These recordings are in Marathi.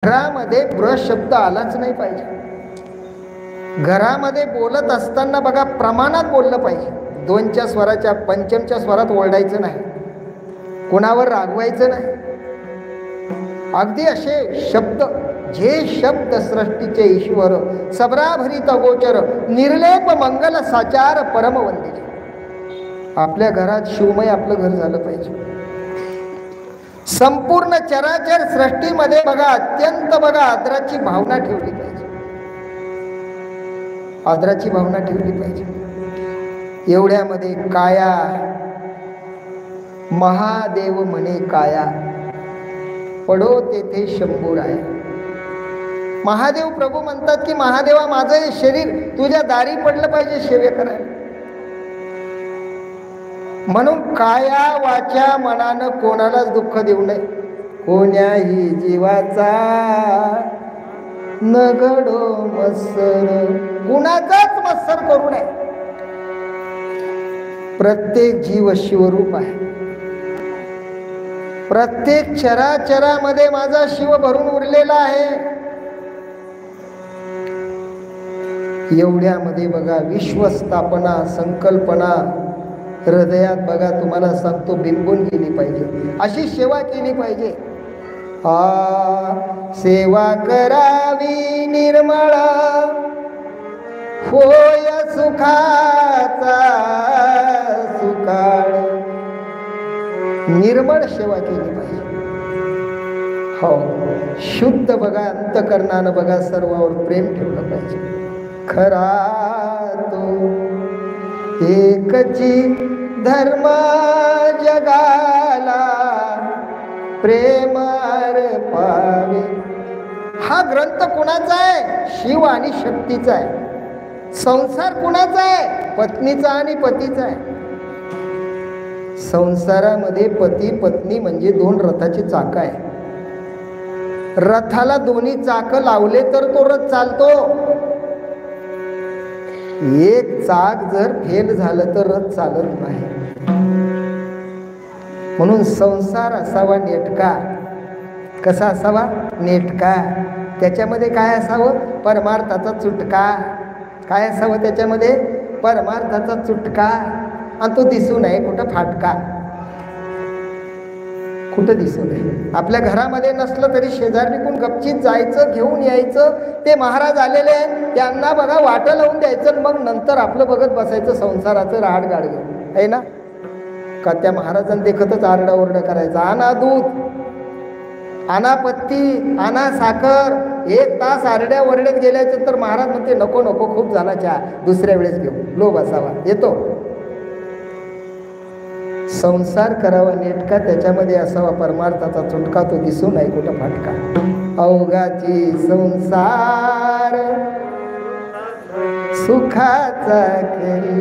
घरामध्ये ब्र शब्द आलाच नाही पाहिजे. घरामध्ये बोलत असताना बघा प्रमाणात बोललं पाहिजे. दोनच्या स्वराच्या पंचमच्या स्वरात ओरडायचं नाही, कोणावर रागवायचं नाही. अगदी असे शब्द, जे शब्द सृष्टीचे ईश्वर सबराभरित गोचर निर्लेप मंगल साचार परमवंदित. आपल्या घरात शिवमय आपलं घर झालं पाहिजे. संपूर्ण चराचर सृष्टीमध्ये बघा अत्यंत बघा आदराची भावना ठेवली पाहिजे. आदराची भावना ठेवली पाहिजे. एवढ्यामध्ये काया महादेव म्हणे काया पडो तेथे शंभूराया. महादेव प्रभू म्हणतात की महादेवा माझं हे शरीर तुझ्या दारी पडलं पाहिजे सेवे करायला. म्हणून काया वाचा मनानं कोणालाच दुःख देऊ नये. कोण्याही जीवाचा नगडो मत्सर, कुणाचाच मत्सर करू नये. प्रत्येक जीव शिवरूप आहे. प्रत्येक चराचरामध्ये माझा शिव भरून उरलेला आहे. एवढ्यामध्ये बघा विश्वस्थापना संकल्पना हृदयात बघा तुम्हाला सांगतो बिनबून केली पाहिजे. अशी सेवा केली पाहिजे. सेवा करावी निर्मळ होय सुखाचा सुकाळ. निर्मळ सेवा केली पाहिजे. हो, शुद्ध बघा अंतकरणानं बघा सर्वावर प्रेम ठेवलं पाहिजे. खरा तो एकची धर्म जगाला प्रेम पावे. हा ग्रंथ कुणाचा आहे? शिव आणि शक्तीचा आहे. संसार कुणाचा आहे? पत्नीचा आणि पतीचा आहे. संसारामध्ये पती पत्नी म्हणजे दोन रथाची चाक आहे. रथाला दोन्ही चाक लावले तर तो रथ चालतो. एक चाक जर फेल झालं तर रथ चालत नाही. म्हणून संसार असावा नेटका. कसा असावा? नेटका. त्याच्यामध्ये काय असावं? परमार्थाचा चुटका. काय असावं त्याच्यामध्ये? परमार्थाचा चुटका. आणि तो दिसू नये कुठं फाटका. कुठं दिसू नये. आपल्या घरामध्ये नसलं तरी शेजारणीकडून गपचीत जायचं, घेऊन यायचं. ते महाराज आलेले त्यांना बघा वाटं लावून द्यायचं, मग नंतर आपलं बघत बसायचं संसाराचं राड गाडगं आहे ना. का त्या महाराजांना देखतच आरडाओरडा करायचा. आणा दूध, आणा पत्ती, आणा साखर. एक तास आरड्या ओरड्यात गेल्याचं तर महाराज म्हणते नको नको खूप झाला चहा, दुसऱ्या वेळेस घेऊ. लोभ असावा. येतो संसार करावा नेटका, त्याच्यामध्ये असावा परमार्थाचा चुटका. तो दिसू नाही कुठं फाटका. अवघाची संसार सुखाचा खेळी,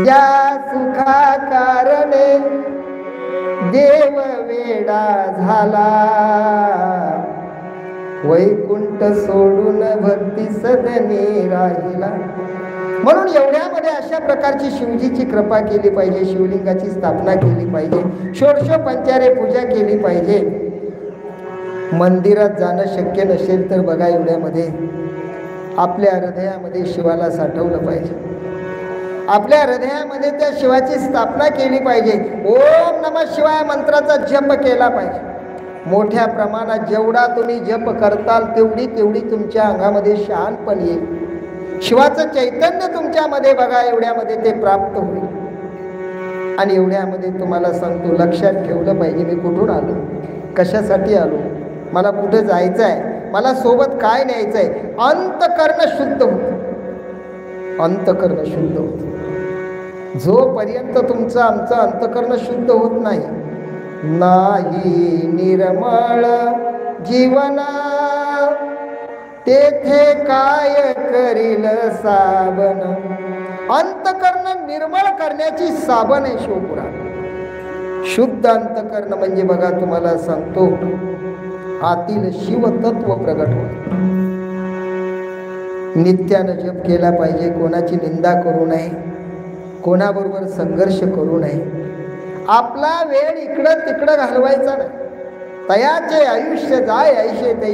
ज्या सुखा कारणे देव वेडा झाला. वैकुंठ सोडून भक्ती सदनी राहिला. म्हणून एवढ्यामध्ये अशा प्रकारची शिवजीची कृपा केली पाहिजे. शिवलिंगाची स्थापना केली पाहिजे. षोडशोपचारे पूजा केली पाहिजे. मंदिरात जाणं शक्य नसेल तर बघा एवढ्यामध्ये आपल्या हृदयामध्ये शिवाला साठवलं पाहिजे. आपल्या हृदयामध्ये त्या शिवाची स्थापना केली पाहिजे. ओम नमः शिवाय मंत्राचा जप केला पाहिजे. मोठ्या प्रमाणात जेवढा तुम्ही जप करताल तेवढी तुमच्या अंगामध्ये शहाणपण येईल. शिवाचं चैतन्य तुमच्यामध्ये बघा एवढ्यामध्ये ते प्राप्त होईल. आणि एवढ्यामध्ये तुम्हाला सांगतो लक्षात ठेवलं पाहिजे मी कुठून आलो, कशासाठी आलो, मला कुठे जायचं आहे, मला सोबत काय न्यायचं आहे. अंतकरण शुद्ध होतं. अंतकरण शुद्ध होतं. जोपर्यंत तुमचं आमचं अंतकरण शुद्ध होत नाही, नाही निर्मळ जीवना तेथे काय करील साबन. अंतकरण निर्मळ करण्याची साबण आहे शिवपुराण. शुद्ध अंतकरण म्हणजे बघा तुम्हाला सांगतो आतील शिवतत्व प्रगट होत. नित्यानं जप केला पाहिजे. कोणाची निंदा करू नये, कोणाबरोबर संघर्ष करू नये. आपला वेळ इकडं तिकडं घालवायचा नाही. तयाचे आयुष्य जाय ऐशे ते